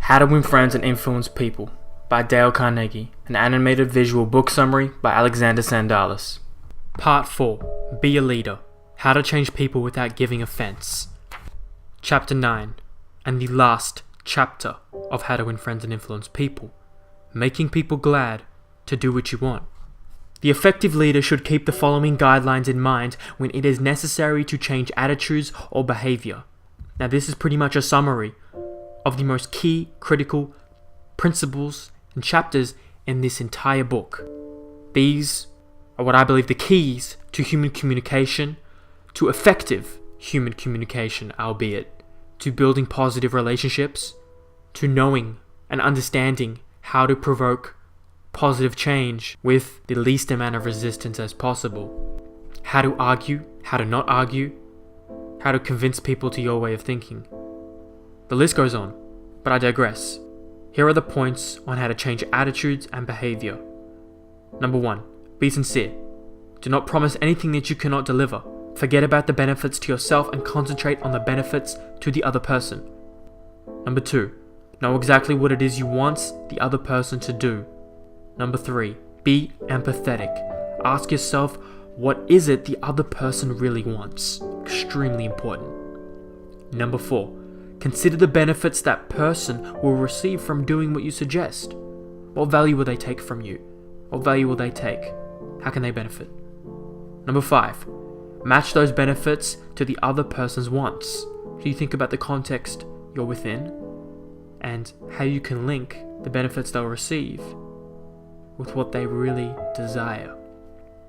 How to Win Friends and Influence People by Dale Carnegie, an animated visual book summary by Alexander Sandalis. Part 4. Be a Leader. How to Change People Without Giving Offence. Chapter 9, and the last chapter of How to Win Friends and Influence People. Making people glad to do what you want. The effective leader should keep the following guidelines in mind when it is necessary to change attitudes or behavior. Now this is pretty much a summary of the most key, critical principles and chapters in this entire book. These are what I believe the keys to human communication, to effective human communication, albeit, to building positive relationships, to knowing and understanding how to provoke positive change with the least amount of resistance as possible. How to argue, how to not argue, how to convince people to your way of thinking. The list goes on, but I digress. Here are the points on how to change attitudes and behavior. Number 1. Be sincere. Do not promise anything that you cannot deliver. Forget about the benefits to yourself and concentrate on the benefits to the other person. Number 2. Know exactly what it is you want the other person to do. Number 3. Be empathetic. Ask yourself, what is it the other person really wants? Extremely important. Number 4. Consider the benefits that person will receive from doing what you suggest. What value will they take from you? What value will they take? How can they benefit? Number 5. Match those benefits to the other person's wants. So you think about the context you're within and how you can link the benefits they'll receive with what they really desire.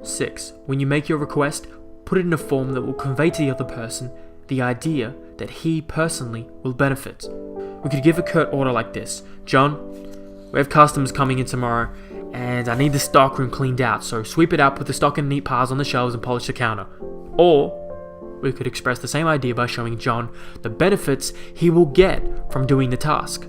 6. When you make your request, put it in a form that will convey to the other person the idea that he personally will benefit. We could give a curt order like this: John, we have customers coming in tomorrow and I need the stockroom cleaned out, so sweep it up, put the stock in neat piles on the shelves and polish the counter. Or we could express the same idea by showing John the benefits he will get from doing the task.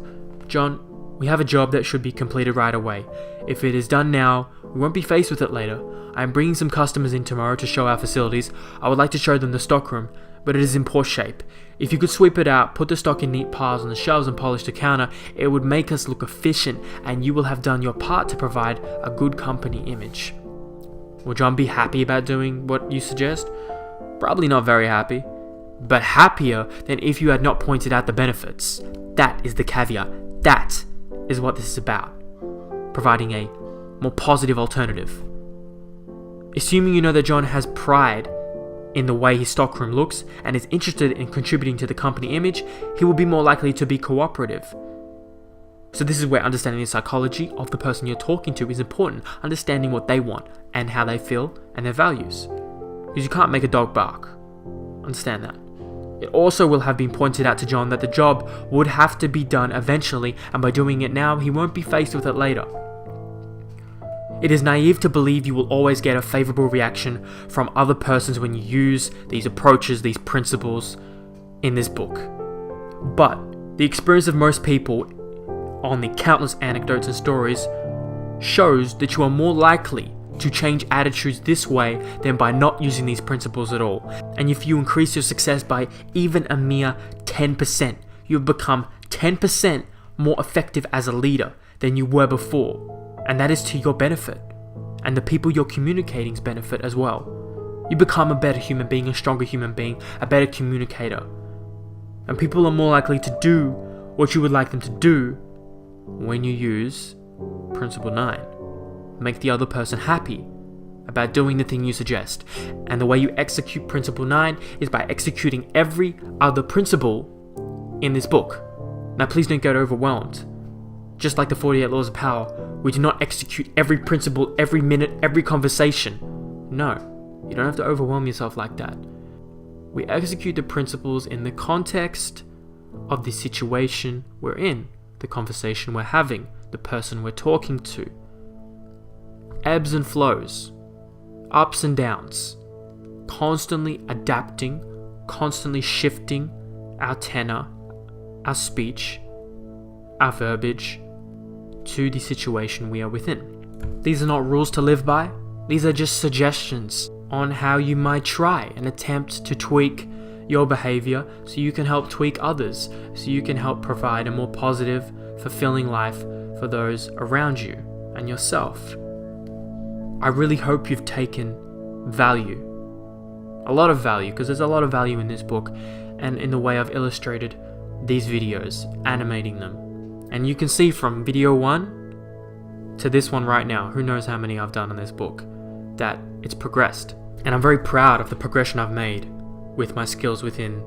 John, we have a job that should be completed right away. If it is done now, we won't be faced with it later. I am bringing some customers in tomorrow to show our facilities. I would like to show them the stockroom, but it is in poor shape. If you could sweep it out, put the stock in neat piles on the shelves and polish the counter, it would make us look efficient and you will have done your part to provide a good company image. Will John be happy about doing what you suggest? Probably not very happy, but happier than if you had not pointed out the benefits. That is the caveat. That is what this is about. Providing a more positive alternative. Assuming you know that John has pride in the way his stockroom looks and is interested in contributing to the company image, he will be more likely to be cooperative. So this is where understanding the psychology of the person you're talking to is important. Understanding what they want and how they feel and their values. Because you can't make a dog bark. Understand that. It also will have been pointed out to John that the job would have to be done eventually, and by doing it now, he won't be faced with it later. It is naive to believe you will always get a favorable reaction from other persons when you use these approaches, these principles in this book. But the experience of most people on the countless anecdotes and stories shows that you are more likely to change attitudes this way than by not using these principles at all. And if you increase your success by even a mere 10%, you've become 10% more effective as a leader than you were before. And that is to your benefit, and the people you're communicating's benefit as well. You become a better human being, a stronger human being, a better communicator. And people are more likely to do what you would like them to do when you use Principle 9. Make the other person happy about doing the thing you suggest. And the way you execute Principle 9 is by executing every other principle in this book. Now please don't get overwhelmed. Just like the 48 Laws of Power, we do not execute every principle, every minute, every conversation. No, you don't have to overwhelm yourself like that. We execute the principles in the context of the situation we're in, the conversation we're having, the person we're talking to. Ebbs and flows, ups and downs, constantly adapting, constantly shifting our tenor, our speech, our verbiage to the situation we are within. These are not rules to live by, these are just suggestions on how you might try and attempt to tweak your behavior so you can help tweak others, so you can help provide a more positive fulfilling life for those around you and yourself. I really hope you've taken value, a lot of value, because there's a lot of value in this book and in the way I've illustrated these videos, animating them. And you can see from video 1 to this one right now, who knows how many I've done in this book, that it's progressed. And I'm very proud of the progression I've made with my skills within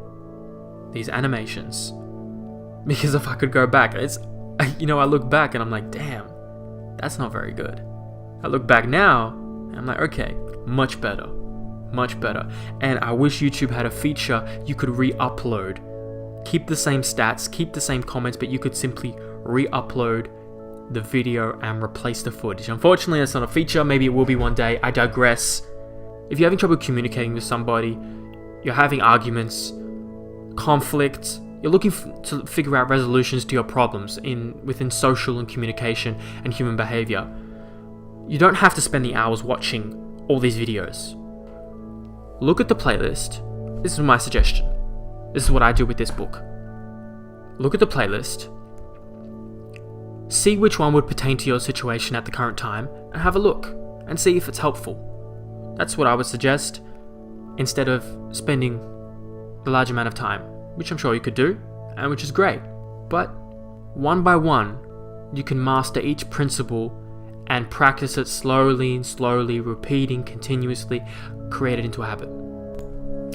these animations. Because if I could go back, I look back and I'm like, damn, that's not very good. I look back now and I'm like, okay, much better. And I wish YouTube had a feature you could re-upload. Keep the same stats, keep the same comments, but you could simply re-upload the video and replace the footage. Unfortunately, that's not a feature. Maybe it will be one day. I digress. If you're having trouble communicating with somebody, you're having arguments, conflict, you're looking to figure out resolutions to your problems within social and communication and human behavior, you don't have to spend the hours watching all these videos. Look at the playlist. This is my suggestion. This is what I do with this book. Look at the playlist. See which one would pertain to your situation at the current time and have a look and see if it's helpful. That's what I would suggest, instead of spending the large amount of time, which I'm sure you could do, and which is great. But one by one, you can master each principle and practice it slowly, repeating continuously, create it into a habit.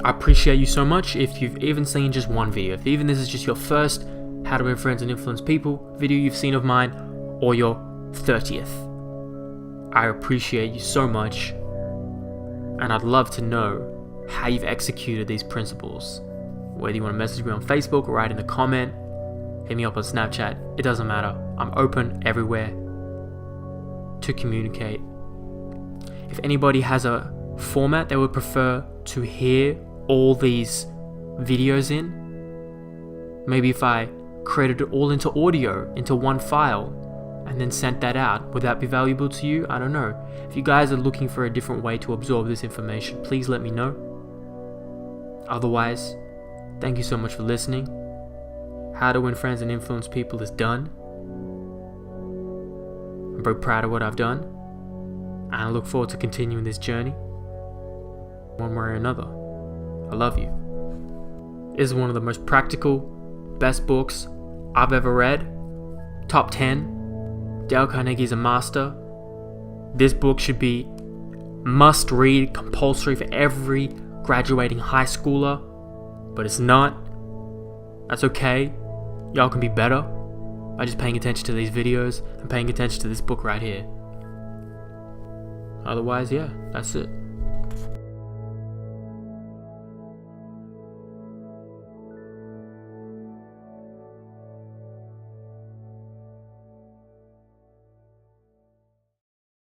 I appreciate you so much if you've even seen just one video. If even this is just your first How to Win Friends and Influence People video you've seen of mine, or your 30th. I appreciate you so much, and I'd love to know how you've executed these principles. Whether you want to message me on Facebook or write in the comment, hit me up on Snapchat, it doesn't matter. I'm open everywhere to communicate. If anybody has a format they would prefer to hear all these videos in, maybe if I created it all into audio, into one file, and then sent that out, would that be valuable to you? I don't know. If you guys are looking for a different way to absorb this information, please let me know. Otherwise, thank you so much for listening. How to Win Friends and Influence People is done. I'm very proud of what I've done, and I look forward to continuing this journey one way or another. I love you. This is one of the most practical, best books I've ever read. Top 10. Dale Carnegie's a master. This book should be must read, compulsory for every graduating high schooler, but it's not. That's okay. Y'all can be better by just paying attention to these videos and paying attention to this book right here. Otherwise, yeah, that's it.